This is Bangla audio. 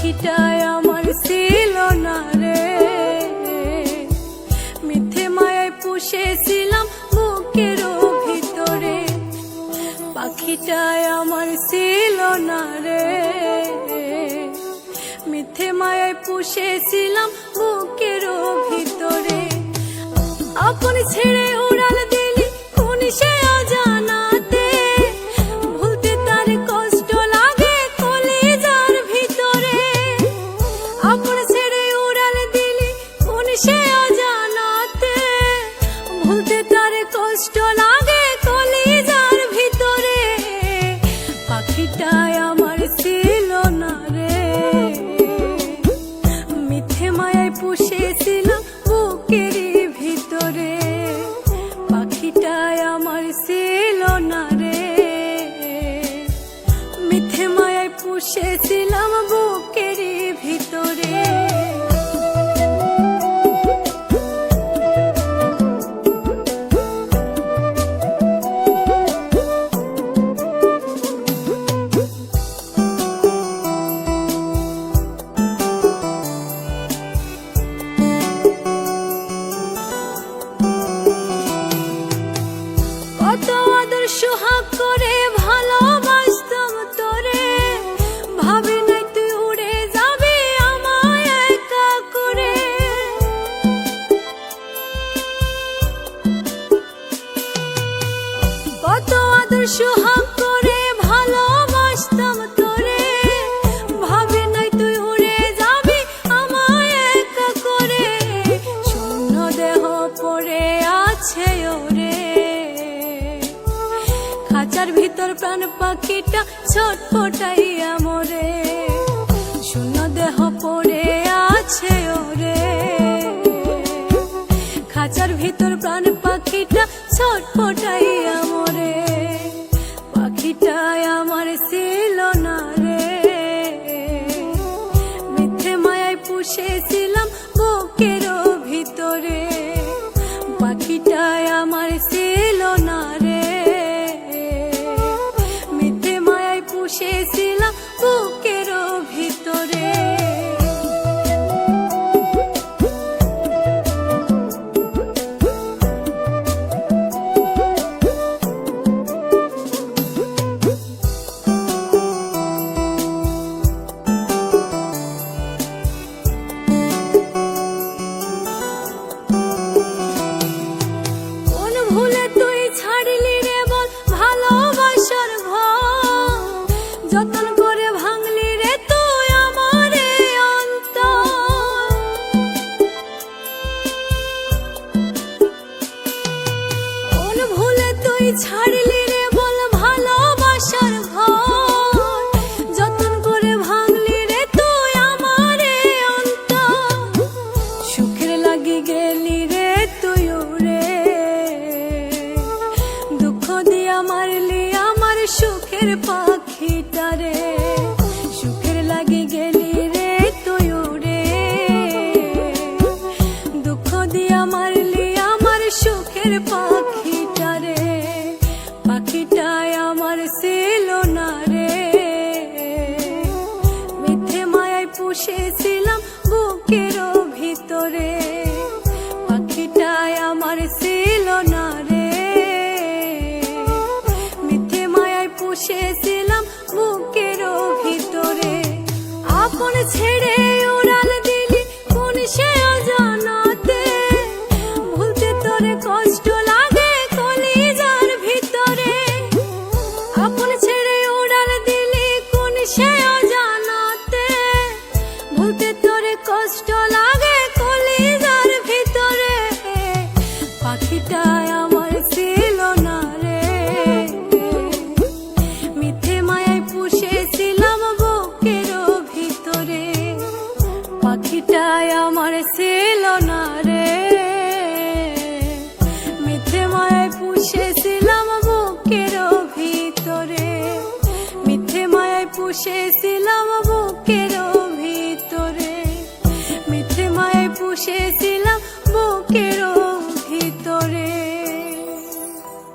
পাখিটায় আমার ছিল না রে, মিথ্যে মায়ায় পুষেছিলাম বুকের ভিতরে। পাখিটায় আমার ছিল না রে, মিথ্যে মায়ায় পুষেছিলাম বুকের ভিতরে। আপন ছেড়ে উড়াল দিলি কোন সে অজানাতে, ভুলতে তার কষ্ট লাগে কলিজার ভিতরে। আপন ছেড়ে উড়াল দিলি কোন সে অজানাতে, ভুলতে তার কষ্ট লাগে কলিজার ভিতরে। পাখিটায় আমার ছিল না রে, মিথ্যে মায়ায় পুষেছিলাম বুকের ভিতরে। পাখিটায় আমার ছিল না রে, মিথ্যে মায়ায় পুষেছিলাম বুকের ভিতরে। কত আদর সোহাগ করে ভালোবাসতাম তোরে, ভাবি নাই তুই উড়ে যাবি আমায় একা করে। কত আদর সোহাগ করে ভালোবাসতাম তোরে, ভাবি নাই তুই উড়ে যাবি আমায় একা করে। শূন্য দেহ পড়ে আছে ওরে, খাঁচার ভিতর প্রাণ পাখিটা ছটফটাইয়া মরে। শূন্য দেহ পড়ে আছে ওরে, খাঁচার ভিতর প্রাণ পাখিটা ছটফটাইয়া মরে। পাখিটায় আমার ছিল না রে, মিথ্যে মায়ায় পুষেছিলাম বুকের ভিতরে। পাখিটায় আমার ছিল না রে, পুষেছিলাম বুকের ভিতরে। কোন ভুলে তুই ছাড়লি রে বল ভালোবাসার ঘর, যতন করে ভাঙলি রে তুই আমারে অন্তর। কোন ভুলে তুই ছাড়লি রে বল ভালোবাসার ঘর, যতন করে ভাঙলি রে তুই আমারে অন্তর। সুখের লাগি গেলি রে তুই উড়ে, দুঃখ দিয়া মারলি আমার সুখের পাখিটারে। সুখের লাগি গেলি রে তুই উড়ে, দুঃখ দিয়া মারলি আমার সুখের পাখিটারে। পাখিটায় আমার ছিল না রে, মিথ্যে মায়ায় পুষেছিলাম বুকের ভিতরে। পাখিটায় আমার ছিল না রে, মিথ্যে মায়ায় পুষেছিলাম বুকের ভিতরে। আপন ছেড়ে উড়াল দিলি কোন সে অজানাতে, ভুলতে তোরে কষ্ট লাগে কলিজার ভিতরে। আপন ছেড়ে উড়াল দিলি কোন সে অজানাতে, ভুলতে তোরে কষ্ট লাগে কলিজার ভিতরে। পাখিটায় আমার ছিল না রে, মিথ্যে মায়ায় পুষেছিলাম বুকের ভিতরে। পাখিটায় আমার ছিল না রে, মিথ্যে মায়ায় পুষেছিলাম বুকের ভিতরে। মিথ্যে মায়ায় পুষেছিলাম বুকের